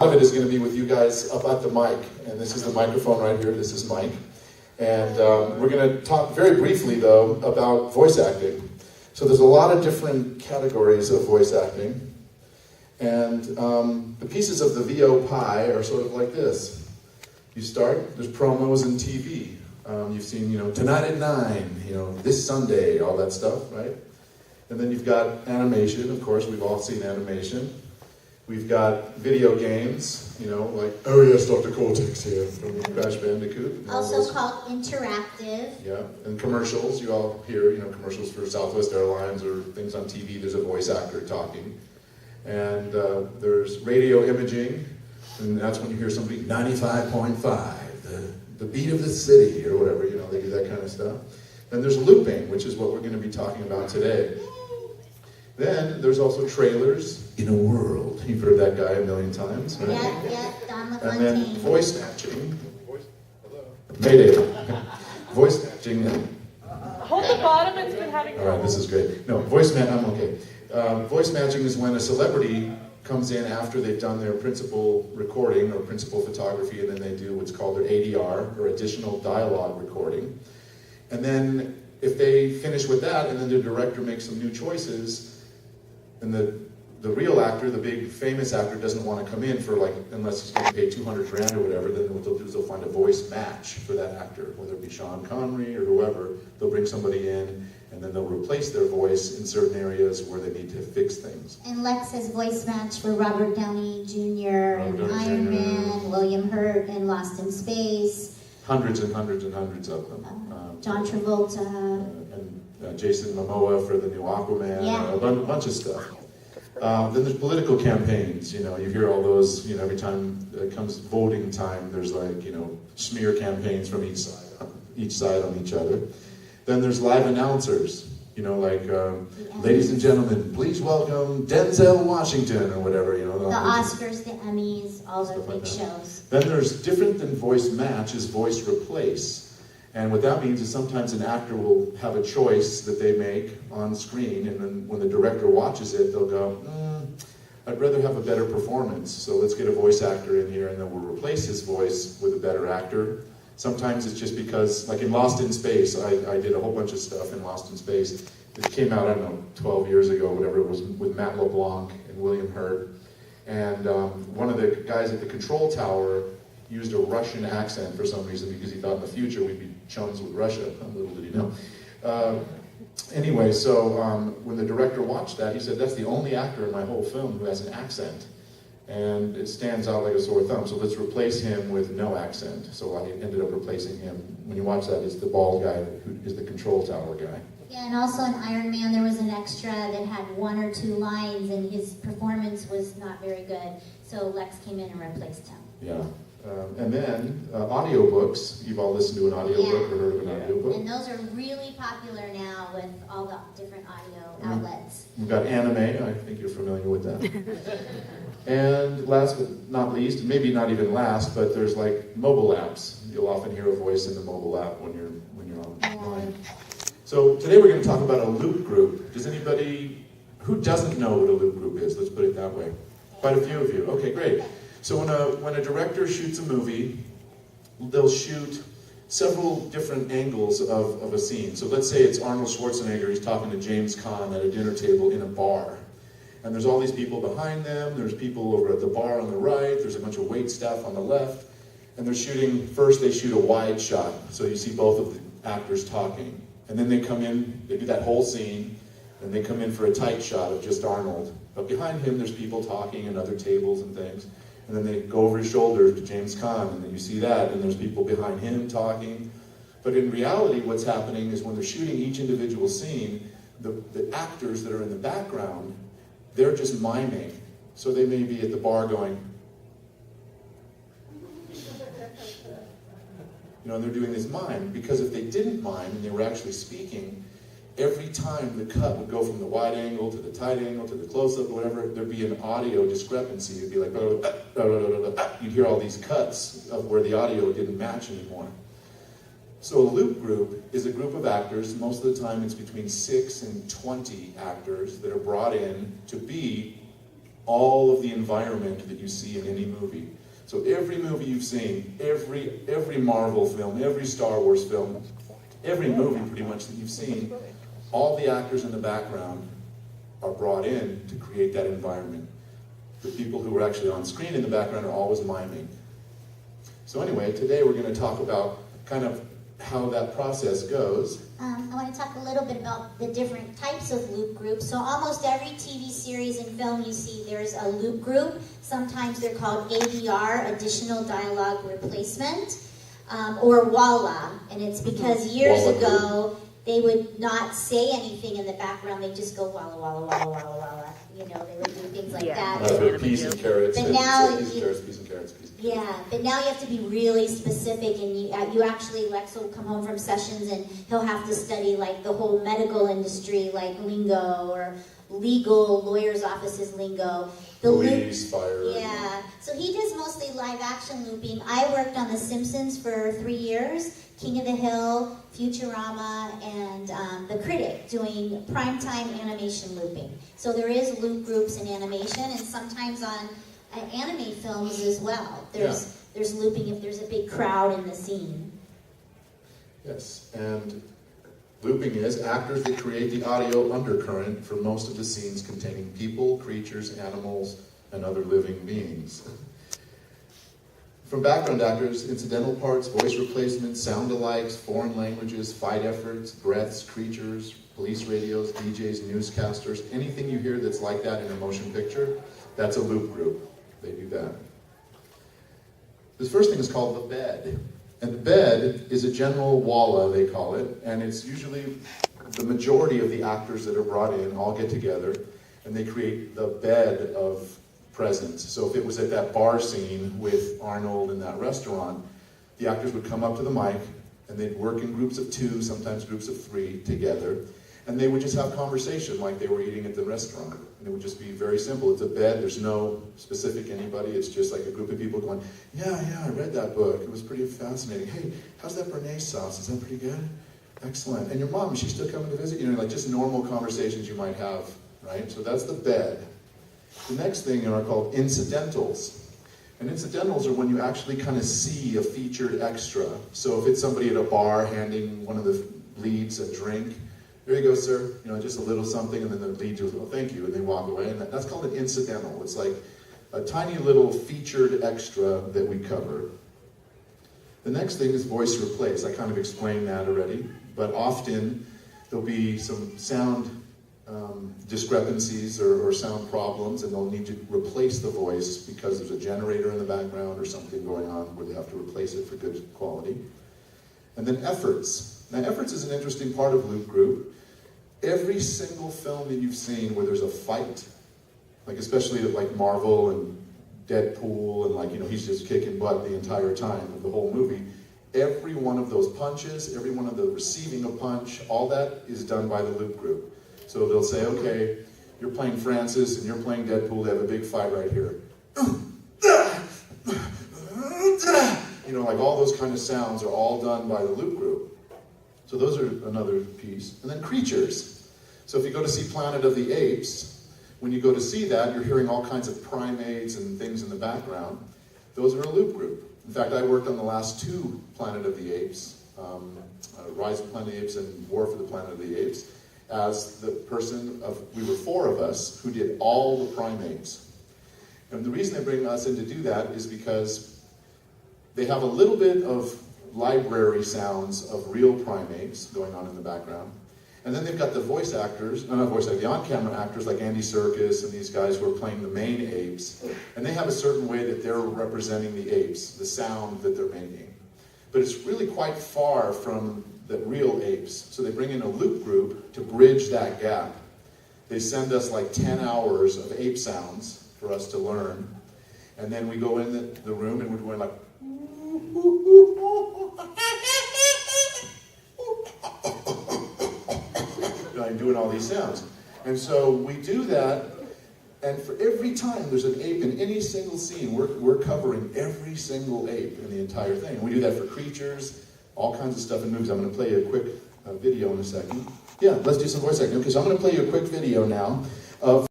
of it is going to be with you guys up at the mic, and this is the microphone right here. This is Mike, and we're going to talk very briefly, though, about voice acting. So there's a lot of different categories of voice acting, and the pieces of the VO pie are sort of like this. You start, there's promos and TV. You've seen, Tonight at 9, this Sunday, all that stuff, right? And then you've got animation, of course, we've all seen animation. We've got video games, like, oh yes, Dr. Cortex here from Crash Bandicoot. Also called interactive. Yeah, and commercials, you all hear, commercials for Southwest Airlines or things on TV, there's a voice actor talking. And there's radio imaging, and that's when you hear somebody, 95.5, the beat of the city, or whatever, they do that kind of stuff. Then there's looping, which is what we're going to be talking about today. Then there's also trailers in a world. You've heard that guy a million times, right? Yeah, Don LaFontaine. And then voice matching. Mayday. Voice matching. Hold the bottom, it's been having All right, this is great. No, I'm okay. Voice matching is when a celebrity comes in after they've done their principal recording or principal photography, and then they do what's called their ADR, or additional dialogue recording. And then if they finish with that, and then the director makes some new choices, and the real actor, the big famous actor, doesn't want to come in for unless he's going to pay 200 grand or whatever, then what they'll do is they'll find a voice match for that actor, whether it be Sean Connery or whoever. They'll bring somebody in, and then they'll replace their voice in certain areas where they need to fix things. And Lex has voice match for Robert Downey Jr. in Iron Man, William Hurt in Lost in Space. Hundreds and hundreds and hundreds of them. John Travolta. And Jason Momoa for the new Aquaman. Yeah. A bunch of stuff. Then there's political campaigns. You hear all those. Every time it comes voting time, there's smear campaigns from each side on each other. Then there's live announcers. Ladies and gentlemen, please welcome Denzel Washington, or whatever. The Oscars, the Emmys, all the big shows. Then there's different than voice match is voice replace. And what that means is sometimes an actor will have a choice that they make on screen, and then when the director watches it, they'll go, I'd rather have a better performance, so let's get a voice actor in here, and then we'll replace his voice with a better actor. Sometimes it's just because, like in Lost in Space, I did a whole bunch of stuff in Lost in Space. It came out, 12 years ago, whatever it was, with Matt LeBlanc and William Hurt. And one of the guys at the control tower used a Russian accent for some reason, because he thought in the future we'd be chums with Russia. Little did he know. Anyway, so when the director watched that, he said, that's the only actor in my whole film who has an accent. And it stands out like a sore thumb, so let's replace him with no accent. So I ended up replacing him. When you watch that, it's the bald guy who is the control tower guy. Yeah, and also in Iron Man, there was an extra that had 1 or 2 lines, and his performance was not very good. So Lex came in and replaced him. Yeah. And then audiobooks. You've all listened to an audiobook or heard of an audiobook. And those are really popular now with all the different audio outlets. We've got anime. I think you're familiar with that. And last but not least, maybe not even last, but there's mobile apps. You'll often hear a voice in the mobile app when you're online. So today we're going to talk about a loop group. Does anybody who doesn't know what a loop group is? Let's put it that way. Quite a few of you. Okay, great. So when a director shoots a movie, they'll shoot several different angles of a scene. So let's say it's Arnold Schwarzenegger. He's talking to James Caan at a dinner table in a bar. And there's all these people behind them. There's people over at the bar on the right. There's a bunch of wait staff on the left. And they're shooting, first they shoot a wide shot. So you see both of the actors talking. And then they come in, they do that whole scene, and they come in for a tight shot of just Arnold. But behind him, there's people talking and other tables and things. And then they go over his shoulder to James Caan, and then you see that, and there's people behind him talking. But in reality, what's happening is when they're shooting each individual scene, the actors that are in the background, they're just miming. So they may be at the bar going, and they're doing this mime. Because if they didn't mime and they were actually speaking, every time the cut would go from the wide angle to the tight angle to the close-up or whatever, there'd be an audio discrepancy. It'd be like, you'd hear all these cuts of where the audio didn't match anymore. So a loop group is a group of actors. Most of the time it's between 6 and 20 actors that are brought in to be all of the environment that you see in any movie. So every movie you've seen, every Marvel film, every Star Wars film, every movie pretty much that you've seen, all the actors in the background are brought in to create that environment. The people who are actually on screen in the background are always miming. So anyway, today we're going to talk about kind of how that process goes. I want to talk a little bit about the different types of loop groups. So almost every TV series and film you see, there's a loop group. Sometimes they're called ADR, Additional Dialogue Replacement, or WALA. And it's because years ago, they would not say anything in the background. They just go walla, walla, walla, walla, walla. You know, they would do things like that. Peas and carrots. But now, peas and carrots, peas and carrots, peas and carrots. yeah, but now you have to be really specific, and you actually, Lex will come home from sessions and he'll have to study like the whole medical industry, like lingo, or legal lawyers' offices lingo. Police, fire. Yeah, so he does mostly live action looping. I worked on The Simpsons for 3 years, King of the Hill, Futurama, and The Critic, doing primetime animation looping. So there is loop groups in animation, and sometimes on anime films as well. There's looping if there's a big crowd in the scene. Yes, and looping is actors that create the audio undercurrent for most of the scenes containing people, creatures, animals, and other living beings. From background actors, incidental parts, voice replacements, sound-alikes, foreign languages, fight efforts, breaths, creatures, police radios, DJs, newscasters, anything you hear that's like that in a motion picture, that's a loop group. They do that. This first thing is called the bed. And the bed is a general walla, they call it, and it's usually the majority of the actors that are brought in all get together, and they create the bed of presence. So if it was at that bar scene with Arnold in that restaurant, the actors would come up to the mic, and they'd work in groups of 2, sometimes groups of 3 together, and they would just have conversation like they were eating at the restaurant. And it would just be very simple. It's a bed, there's no specific anybody, it's just like a group of people going, yeah, I read that book, it was pretty fascinating. Hey, how's that Béarnaise sauce, is that pretty good? Excellent. And your mom, is she still coming to visit? You know, like just normal conversations you might have, right? So that's the bed. The next thing are called incidentals. And incidentals are when you actually kind of see a featured extra. So if it's somebody at a bar handing one of the leads a drink, there you go, sir. You know, just a little something, and then the lead goes, oh, thank you, and they walk away. And that's called an incidental. It's like a tiny little featured extra that we cover. The next thing is voice replace. I kind of explained that already, but often there'll be some sound discrepancies or sound problems, and they'll need to replace the voice because there's a generator in the background or something going on where they have to replace it for good quality. And then efforts. Now, efforts is an interesting part of loop group. Every single film that you've seen where there's a fight, like especially like Marvel and Deadpool, and like, you know, he's just kicking butt the entire time of the whole movie, every one of those punches, every one of the receiving a punch, all that is done by the loop group. So they'll say, okay, you're playing Francis and you're playing Deadpool, they have a big fight right here. You know, like all those kind of sounds are all done by the loop group. So those are another piece. And then creatures. So if you go to see Planet of the Apes, when you go to see that, you're hearing all kinds of primates and things in the background. Those are a loop group. In fact, I worked on the last 2 Planet of the Apes, Rise of the Planet of the Apes and War for the Planet of the Apes, as the person we were 4 of us who did all the primates. And the reason they bring us in to do that is because they have a little bit of library sounds of real primates going on in the background. And then they've got the voice actors, not voice actors, the on-camera actors like Andy Serkis and these guys who are playing the main apes. And they have a certain way that they're representing the apes, the sound that they're making. But it's really quite far from the real apes. So they bring in a loop group to bridge that gap. They send us like 10 hours of ape sounds for us to learn. And then we go in the room and we're doing like, doing all these sounds. And so we do that, and for every time there's an ape in any single scene, we're covering every single ape in the entire thing. And we do that for creatures, all kinds of stuff in movies. I'm going to play you a quick video in a second. Yeah, let's do some voice acting. Okay, so I'm going to play you a quick video now of